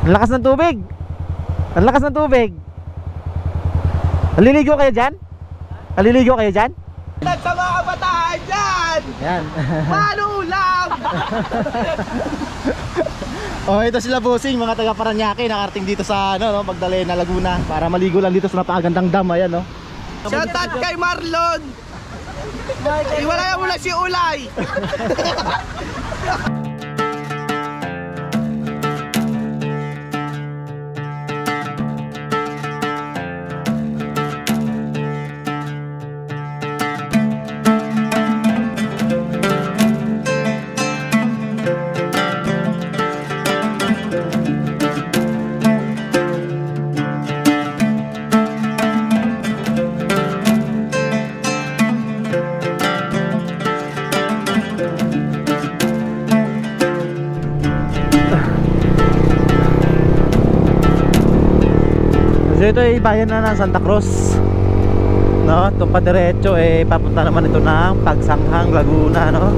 Ang lakas ng tubig. Ang lakas ng tubig. Naliligo kayo dyan? Naliligo kayo dyan? Sa mga kabataan dyan! Yan. Manulang! Oh, ito sila bossing, mga taga Paranaque, nakarating dito sa ano, no, Magdalena, Laguna para maligo lang dito sa napakagandang dam, ayan, no. Shoutout kay Marlon! Iwalayan mo na si Ulay! So ito ay bayan na ng Santa Cruz, no? Itong padiretso papunta naman ito ng Pagsanghang, Laguna, no?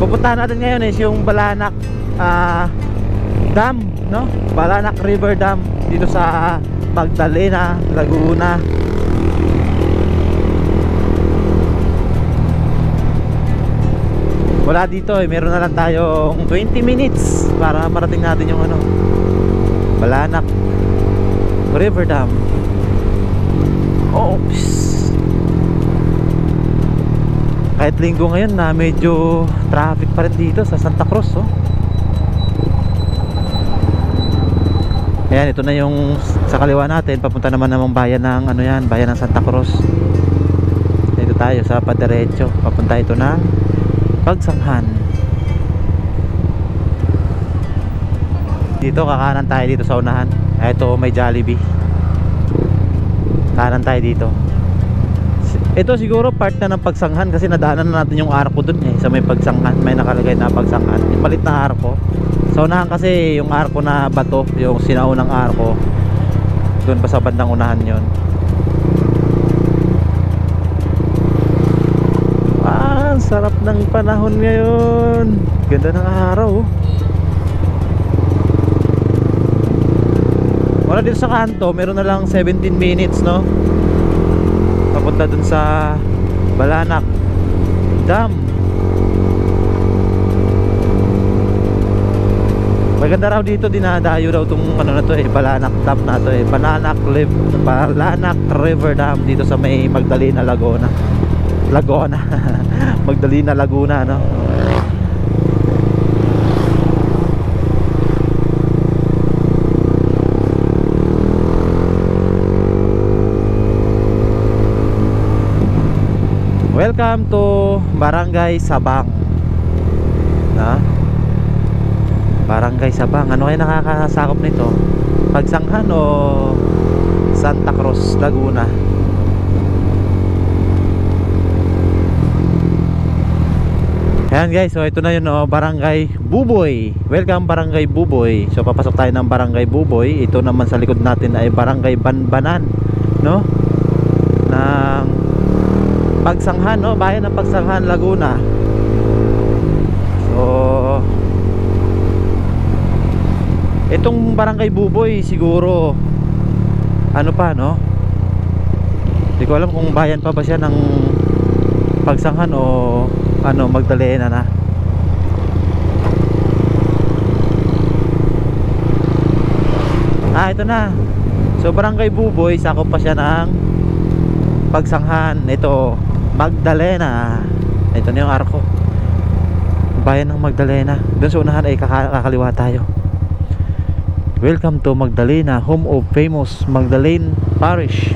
Pupuntahan natin ngayon is yung Balanak Dam, no? Balanak River Dam dito sa Magdalena, Laguna. Wala dito meron na lang tayong 20 minutes para marating natin yung ano, Balanak River Dam. Oops. Kahit linggo ngayon na medyo traffic pa rin dito sa Santa Cruz, oh. Ayan, ito na yung sa kaliwa natin, papunta naman namang bayan ng ano yan, bayan ng Santa Cruz. Dito tayo sa padiretso, papunta ito ng Pagsanghan. Dito kakanan tayo dito sa unahan. Ito may Jollibee. Kanan tayo dito. Ito siguro part na ng Pagsanghan kasi nadaanan na natin yung arko dun sa may Pagsanghan. May nakalagay na Pagsanghan. Yung malit na arko. Sa unahan kasi yung arko na bato, yung sinaunang arko. Doon pa sa bandang unahan yon. Sarap ng panahon ngayon. Ganda ng araw, oh. Wala dito sa kanto, meron na lang 17 minutes, no? Papunta dun sa Balanak Dam. Maganda raw dito, dinadayo raw itong ano na to, Balanak Dam na to, Balanak River Dam dito sa may Magdalena, Laguna. Magdalena, Laguna, no? Welcome to Barangay Sabang, na? Barangay Sabang. Ano kayo nakakasakop nito? Pagsanghan o Santa Cruz, Laguna? Ayan guys, so ito na yun, no? Barangay Buboy. Welcome Barangay Buboy. So papasok tayo ng Barangay Buboy. Ito naman sa likod natin ay Barangay Banbanan, no? Ng Pagsanghan, no? Bayan ng Pagsanghan, Laguna. So itong Barangay Buboy siguro ano pa, no? Hindi ko alam kung bayan pa ba siya ng Pagsanghan o ano, Magdalena na. Ito na. So Barangay Buboy, sakop pa siya ng Pagsanghan. Ito Magdalena. Ito na yung arko, bayan ng Magdalena. Doon sa unahan ay kakaliwa tayo. Welcome to Magdalena, home of famous Magdalene Parish.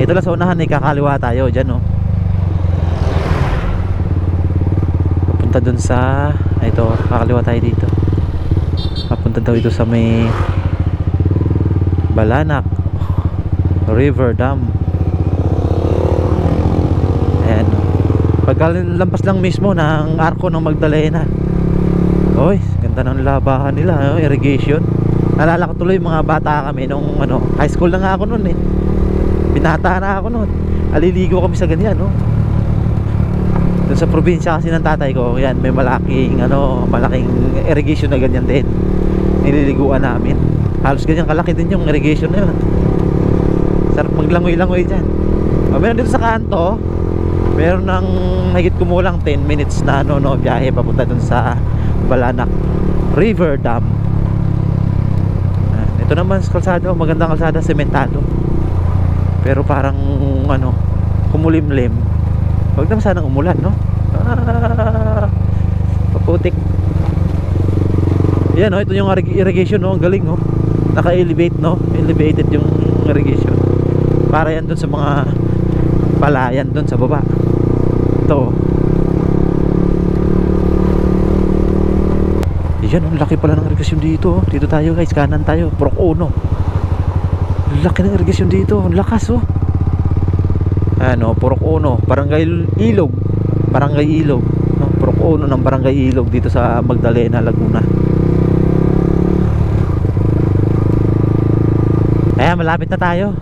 Ito lang sa unahan ay kakaliwa tayo dyan, oh. Papunta dun sa ito, kakaliwa tayo dito. Papunta daw ito sa may Balanak River Dam. Ayan, pagkalampas lang mismo ng arko ng Magdalena. Oy, ganda ng labahan nila, irrigation. Naalala ko tuloy mga bata kami nung ano, high school na nga ako noon, binata na ako noon. Aliligo kami sa ganyan, no? Doon sa probinsya kasi ng tatay ko, yan, may malaking malaking irrigation na ganyan din. Nililiguan namin. Halos ganyan kalaki din yung irrigation na yun. Sarap maglangoy-langoy dyan. Meron dito sa kanto, meron ng higit kumulang 10 minutes na biyahe papunta dun sa Balanak River Dam. Ito naman sa kalsada, magandang kalsada, sementado. Pero parang kumulimlim. Huwag naman sanang umulan, no? Paputik. Yan, ito yung irrigation, no? Ang galing, no? Naka-elevate, no? Elevated yung irrigation. Para yan dun sa mga palayan dun sa baba. Ito. Yan, ang laki pala ng irrigation dito. Dito tayo, guys, kanan tayo. Purok Uno. Laki ng irrigation dito. Ang lakas, oh. Purok Uno, Barangay Ilog. Barangay Ilog, no? Purok Uno ng Barangay Ilog dito sa Magdalena, Laguna. Ayan, malapit na tayo.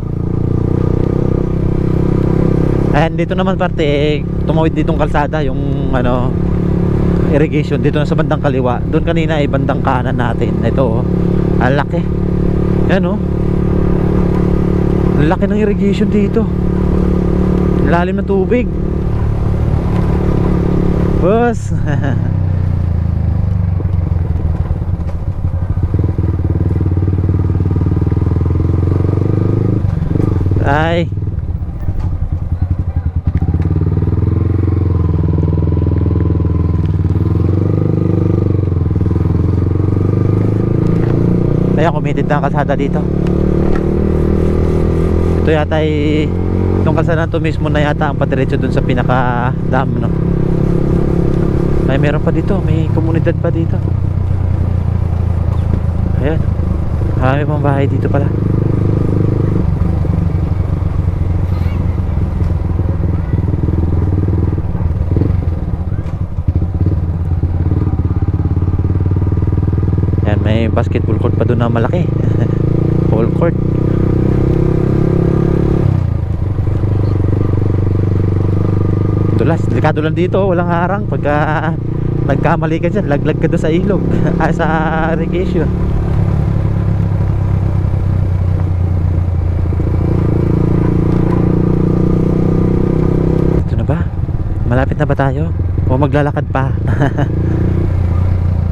Ayan, dito naman parte, tumawid ditong kalsada yung irrigation dito na sa bandang kaliwa. Doon kanina ay bandang kanan natin. Ito, ang laki. Ayan, ang laki ng irrigation dito. Lalim ng tubig. Boss. Ay. Ayan, committed na ang kalsada dito. Ito yata ay itong kalsada na ito mismo na yata ang padiretso dun sa pinaka dam, no? Ay, meron pa dito, may komunidad pa dito. Ayan, marami pang bahay dito pala. Ayan, may basketball court pa doon na malaki. Ball court. Dulas, delikado lang dito, walang harang. Pagka nagkamali ka dyan, laglag ka doon sa ilog. Sa irrigation. Ito na ba? Malapit na ba tayo? O maglalakad pa?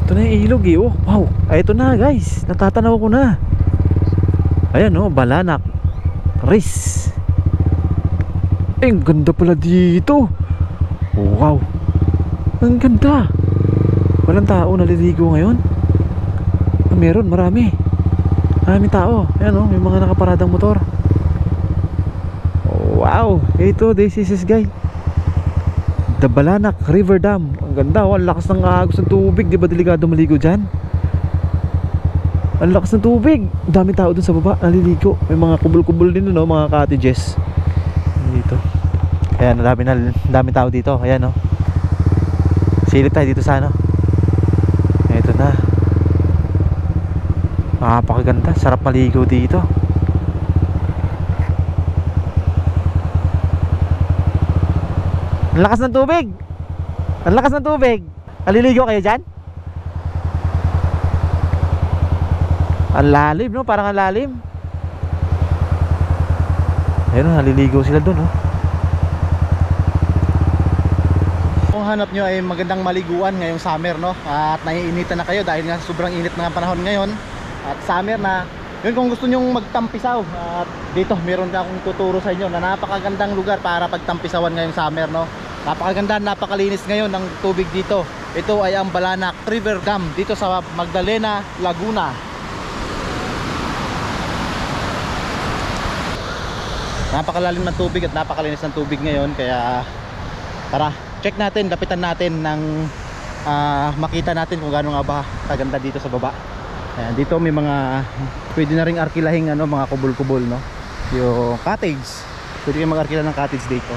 Ito na yung ilog, eh. Oh, wow, ay ito na, guys, natatanaw ko na. Ayan, Balanak Ris. Ang ganda pala dito. Wow, ang ganda. Walang tao naliligo ngayon. Meron, maraming tao. Ayan, may mga nakaparadang motor. Wow, ito, this is guys, the Balanak River Dam. Ang ganda, ang lakas ng agos ng tubig. Di ba delikado maligo dyan? Ang lakas ng tubig. Daming tao dun sa baba naliligo. May mga kubul-kubul din dun, mga cottages dito. Ayan, dami tao dito. Ayan, silip tayo dito sa ito na. Napakaganda, sarap maligo dito. Ang lakas ng tubig. Ang lakas ng tubig. Naliligo kayo dyan? Ang lalim, no? Parang ang lalim. Ayun, naliligo sila dun, Kung hanap nyo ay magandang maliguan ngayong summer, at naiinitan na kayo dahil nga sobrang init na panahon ngayon at summer na. Yun, kung gusto nyong magtampisaw, at dito meron na akong tuturo sa inyo na napakagandang lugar para pagtampisawan ngayong summer, Napakaganda, napakalinis ngayon ng tubig dito. Ito ay ang Balanak River Dam dito sa Magdalena, Laguna. Napakalalim ng tubig at napakalinis ng tubig ngayon, kaya tara, check natin, lapitan natin ng makita natin kung gaano nga ba kaganda dito sa baba. Ayan, dito may mga pwede na ring arkilahing mga kubol-kubol, yung cottage. Pwede kayong mag-arkila ng cottage dito.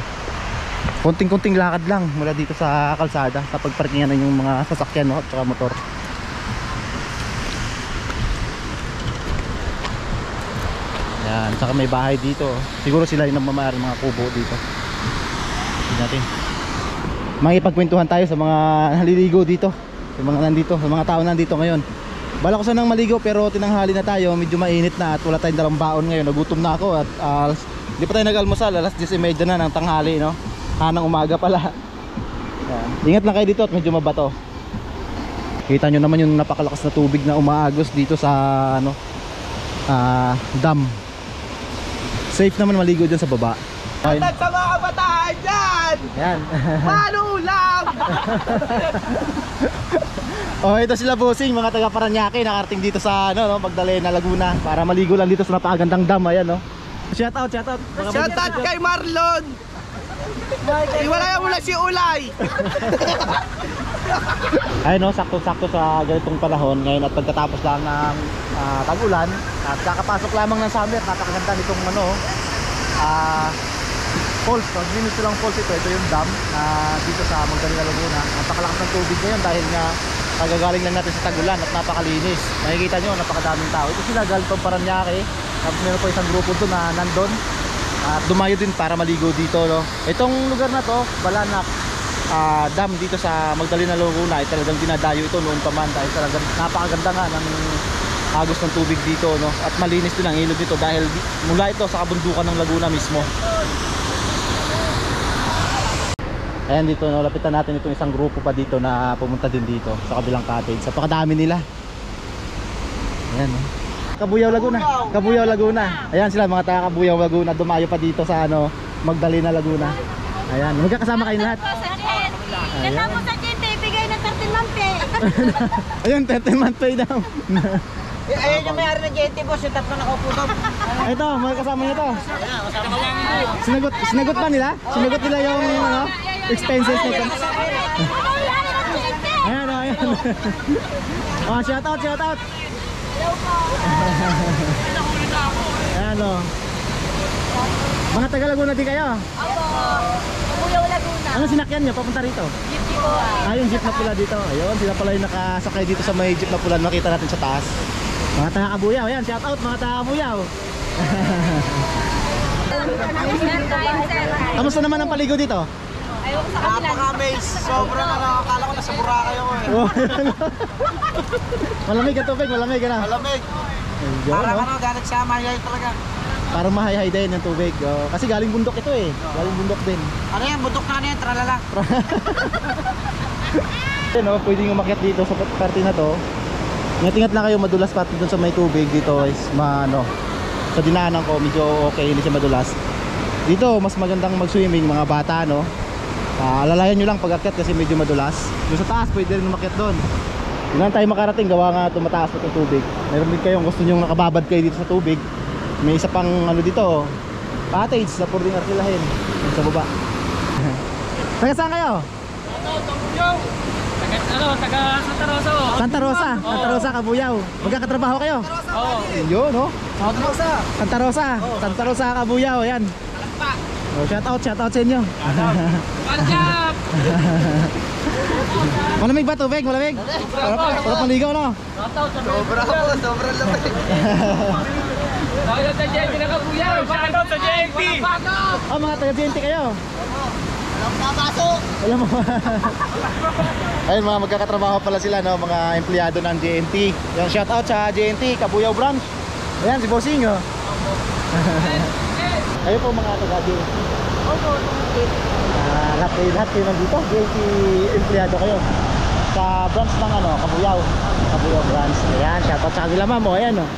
Konting-konting lakad lang mula dito sa kalsada sa pagparkingan ng yung mga sasakyan, at saka motor. Yan, saka may bahay dito. Siguro sila yung nagmamayari mga kubo dito. Tignan natin. makipagkwentuhan tayo sa mga naliligo dito, sa mga nandito, sa mga tao nandito ngayon. Bala ko sanang maligo pero tinanghali na tayo, medyo mainit na at wala tayong dalang baon ngayon. Nagutom na ako at di pa tayo nag-almusal, alas 10:30 na ng tanghali, no? Hanang umaga pala. Yan. Ingat lang kayo dito at medyo mabato. Kita nyo naman yung napakalakas na tubig na umaagos dito sa ano, dam. Safe naman maligo dyan sa baba. At sa mga kabataan dyan! Yan. Paano ulam? Oh, ito sila bossing, mga taga Paranaque, nakarating dito sa ano, no, Magdalena, Laguna para maligo lang dito sa napakagandang dam, ayan, no. Shout out, shout out. Shout out kay Marlon! Iwalayan mo na si Ulay! Ay no, sakto-sakto sa ganitong panahon ngayon at pagkatapos lang ng tag-ulan at kakapasok lamang ng summer, napakaganda nitong ano, falls, minutes lang falls ito yung dam dito sa Magdalena, Laguna. Napakalakas ng tubig ngayon dahil nga kagagaling lang natin sa tag-ulan at napakalinis. Makikita nyo, napakadaming tao. Ito sila galing pang Paranaque, tapos meron pa isang grupo doon na nandun at dumayo din para maligo dito, no. Itong lugar na to, Balanak dam dito sa Magdalena, Laguna, ay talagang dinadayo ito noon pa man dahil talagang napakaganda nga ng agos ng tubig dito, no. At malinis din ang ilog dito dahil mula ito sa kabundukan ng Laguna mismo. Ayan dito, no, lapitan natin itong isang grupo pa dito na pumunta din dito sa kabilang cottage. Napakadami nila. Ayan, no. Kabuyao, Laguna. Kabuyao, Laguna. Ayan sila, mga taga Kabuyao, Laguna. Dumayo pa dito sa ano, Magdalena, Laguna. Ayan, magkakasama kayo lahat. Kasama sa Jente, bigay ng 13 month pay. Ayun, 13 month pay daw. Ayun yung may-ari ng JT boss, yung tatlo nakaupo doon. Ito, mga kasama niyo to. Sinagot pa nila? Sinagot nila yung ano, expenses nito. Ayan, oh, ayan. Oh, shout out, shout out. Ayan, oh. Mga taga Laguna din kayo? Opo, Kabuyao, Laguna. Ano sinakyan nyo papunta rito? Jeep po. Ah, yung jeep na pula dito. Ayun, sila pala yung nakasakay dito sa may jeep na pula. Makita natin sa taas. Mga taga Kabuyao, ayan, shout out mga taga Kabuyao. Kamusta naman ang paligo dito? Ayaw ko sa kanila. Napaka-amaze. Sobrang akala ko nasa Boracay ako eh. Malamig ang tubig, malamig na. Malamig. Ayun, Para no? ka na galit sa Mayay talaga. Parang mahay-hay din yung tubig. Oh, kasi galing bundok ito eh. Galing bundok din. Ano yan? Bundok na ano yan? Tralala. Ayun, no, pwedeng umakyat dito sa parte na to. Ingat-ingat lang kayo, madulas pati dun sa may tubig dito is ano, sa dinaanan ko medyo okay, hindi siya madulas. Dito mas magandang mag-swimming mga bata, no. Alalayan nyo lang pag-akyat kasi medyo madulas. Yung sa taas pwede rin umakyat doon. Hindi lang tayo makarating gawa nga tumataas pa itong tubig. Meron din kayong gusto nyo nakababad kayo dito sa tubig. May isa pang ano dito, cottage na pwedeng arkilahin sa baba. Taga saan kayo? Taga Santa Rosa. Santa Rosa, Santa Rosa, Kabuyao. Magkakatrabaho kayo? Oo. Yun, no? Santa Rosa. Santa Rosa, Santa Rosa, Kabuyao, yan. Oh, shout out sa inyo. Panjab! Malamig ba tubig? Malamig? Sarap maligo, no? Sobra po, sobrang lamig. Shoutout sa JNT na Kabuyaw! Shoutout sa JNT! Oh, mga taga-GNT kayo? Walang papasok! Alam mo. Ayun, mga magkakatrabaho pala sila, no? Mga empleyado ng JNT. Yung shout out sa JNT, Kabuyao branch. Ayan, si Bossing, oh. Kayo po mga taga-JNT. Opo, Lahat kayo nandito, JNT empleyado kayo. Sa branch ng ano, Kabuyao. Kabuyao branch. Ayan, shout out sa kanila, ma'am, oh. Ayan, oh.